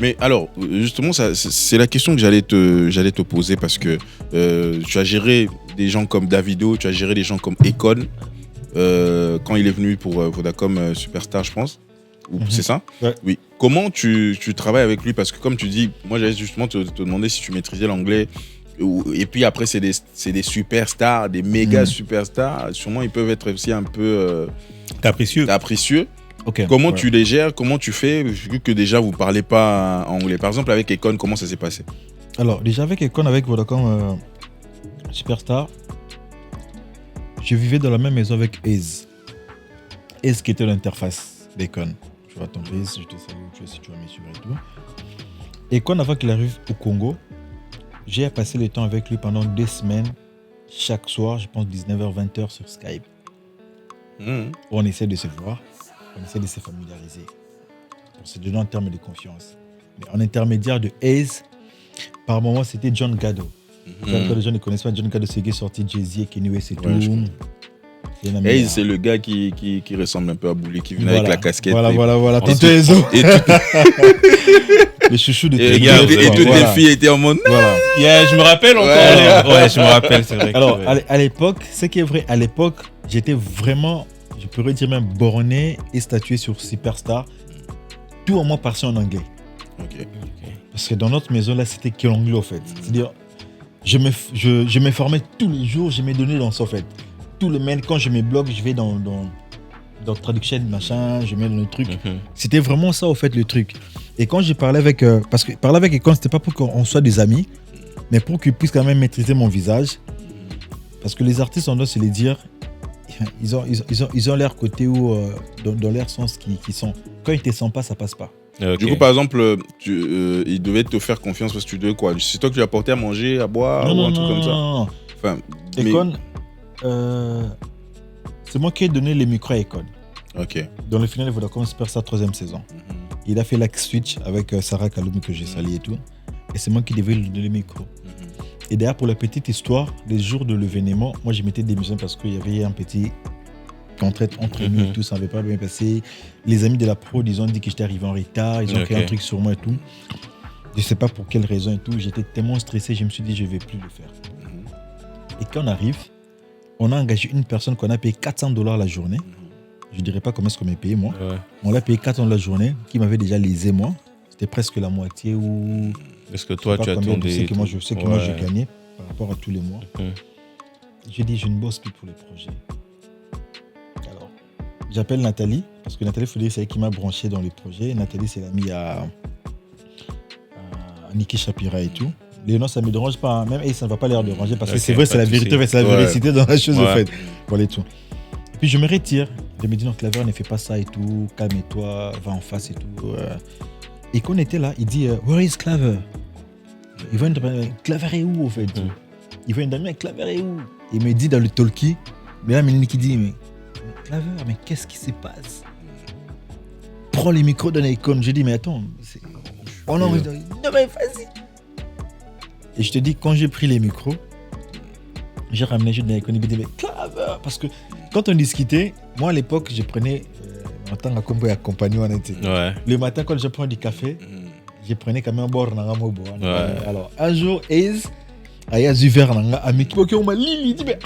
Mais alors, justement, c'est la question que j'allais te poser parce que tu as géré des gens comme Davido, tu as géré des gens comme Akon quand il est venu pour Vodacom Superstar, je pense. C'est ça? Ouais. Oui. Comment tu travailles avec lui? Parce que comme tu dis, moi j'allais justement te demander si tu maîtrisais l'anglais. Et puis après, c'est des superstars, des méga superstars. Sûrement, ils peuvent être aussi un peu capricieux. Okay, comment tu les gères? Comment tu fais vu que déjà vous parlez pas anglais? Par exemple, avec Akon, comment ça s'est passé? Alors, déjà avec Akon, avec Vodacom Superstar, je vivais dans la même maison avec Aze. Aze qui était l'interface d'Akon. Tu vois, ton Aze, je te salue où tu es si tu vas me suivre et tout. Akon, avant qu'il arrive au Congo, j'ai passé le temps avec lui pendant 2 semaines, chaque soir, je pense 19h-20h sur Skype. On essaie de se voir, on essaie de se familiariser. On se donne en termes de confiance. Mais en intermédiaire de Aze, par moment, c'était John Gado. Les gens ne connaissent pas John Gado, c'est qui est sorti Jay-Z et Kanye West et tout. Aze, c'est le gars qui ressemble un peu à Bouli, qui vient avec la casquette. Voilà. Tonton Ezo. Le chouchou de et toutes les filles étaient en mode. Voilà. Yeah, je me rappelle encore. Ouais, je me rappelle, c'est vrai. Alors, à l'époque, ce qui est vrai, à l'époque, j'étais vraiment, je pourrais dire même borné et statué sur Superstar. Tout en moi passait en anglais. Ok. Parce que dans notre maison, là, c'était que l'anglais, en fait. C'est-à-dire, je me formais tous les jours, je me donnais dans ça, en fait. Tous les mails, quand je me bloque, je vais dans traduction, machin, je mets dans le truc. C'était vraiment ça, au fait, le truc. Et quand je parlais avec... parce que parler avec Akon, c'était pas pour qu'on soit des amis, mais pour qu'il puisse quand même maîtriser mon visage. Parce que les artistes, on doit se les dire, ils ont leur côté où, dans leur sens qui sont. Quand ils ne te sentent pas, ça passe pas. Okay. Du coup, par exemple, il devait te faire confiance parce que tu devais quoi? C'est toi qui lui apportais à manger, à boire ou un truc comme ça? Non. Enfin, Akon, c'est moi qui ai donné les micros à Akon. Ok. Dans le final de Vodacom Superstar 3e saison. Il a fait la switch avec Sarah Kaloum que j'ai sali et tout. Et c'est moi qui devais lui donner les micros. Et d'ailleurs, pour la petite histoire, les jours de l'événement, moi je m'étais démissionné parce qu'il y avait un petit contrainte entre nous et tout, ça n'avait pas bien passé. Les amis de la prod, ils ont dit que j'étais arrivé en retard, ils ont créé un truc sur moi et tout. Je ne sais pas pour quelle raison et tout. J'étais tellement stressé, je me suis dit je ne vais plus le faire. Et quand on arrive, on a engagé une personne qu'on a payé $400 la journée. Je ne dirais pas comment est-ce qu'on m'a payé moi. Ouais. On l'a payé $400 la journée, qui m'avait déjà lésé moi. C'était presque la moitié ou... Est-ce que toi tu as tombé? Je sais que moi j'ai gagné par rapport à tous les mois. J'ai dit je ne bosse plus pour le projet. Alors, j'appelle Nathalie, parce que Nathalie Foudé, c'est elle qui m'a branché dans le projet. Nathalie, c'est l'amie à Niki Shapira et tout. Les noms, ça ne me dérange pas. Hein. Même elle, ça ne va pas leur déranger parce que c'est vrai, c'est la vérité, c'est la véracité dans la chose, en fait. Voilà et tout. Et puis je me retire. Je me dis non, Claver, ne fais pas ça et tout. Calme-toi, va en face et tout. Et quand on était là, il dit where is Claver? Il va me demander Claver est où, en fait? Il va me demander Claver est où? Il me dit dans le talkie, mais là, Mélanie qui dit mais Claver, mais qu'est-ce qui se passe? Prends les micros dans l'icône. Je dis mais attends, oh non, non mais vas-y. Et je te dis, quand j'ai pris les micros, j'ai ramené juste dans l'icône, il me dit mais Claver, parce que quand on discutait, moi à l'époque, je prenais en tant qu'accompagnant. Le matin, quand je prends du café, je prenais quand même un bord. Alors, un jour, Aze, Aya Zuver, on m'a dit, il dit, mais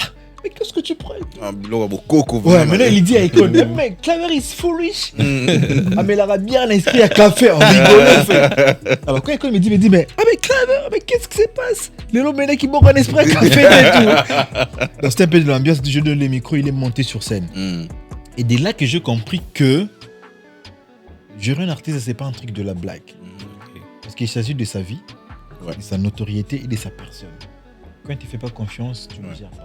qu'est-ce que tu prends? Ouais, maintenant il dit à Akon, mais Claver is foolish. Mais il aura bien inscrit à café, en rigolant, en fait. Alors, quand Akon me dit, mais Claver, mais qu'est-ce qui se passe? Les gens maintenant qui boivent un esprit à café et tout. Donc, c'était un peu de l'ambiance du jeu de les micros, il est monté sur scène. Et dès là que j'ai compris que gérer un artiste, c'est pas un truc de la blague. Parce qu'il s'agit de sa vie, de sa notoriété et de sa personne. Quand tu ne fais pas confiance, tu ne gères pas.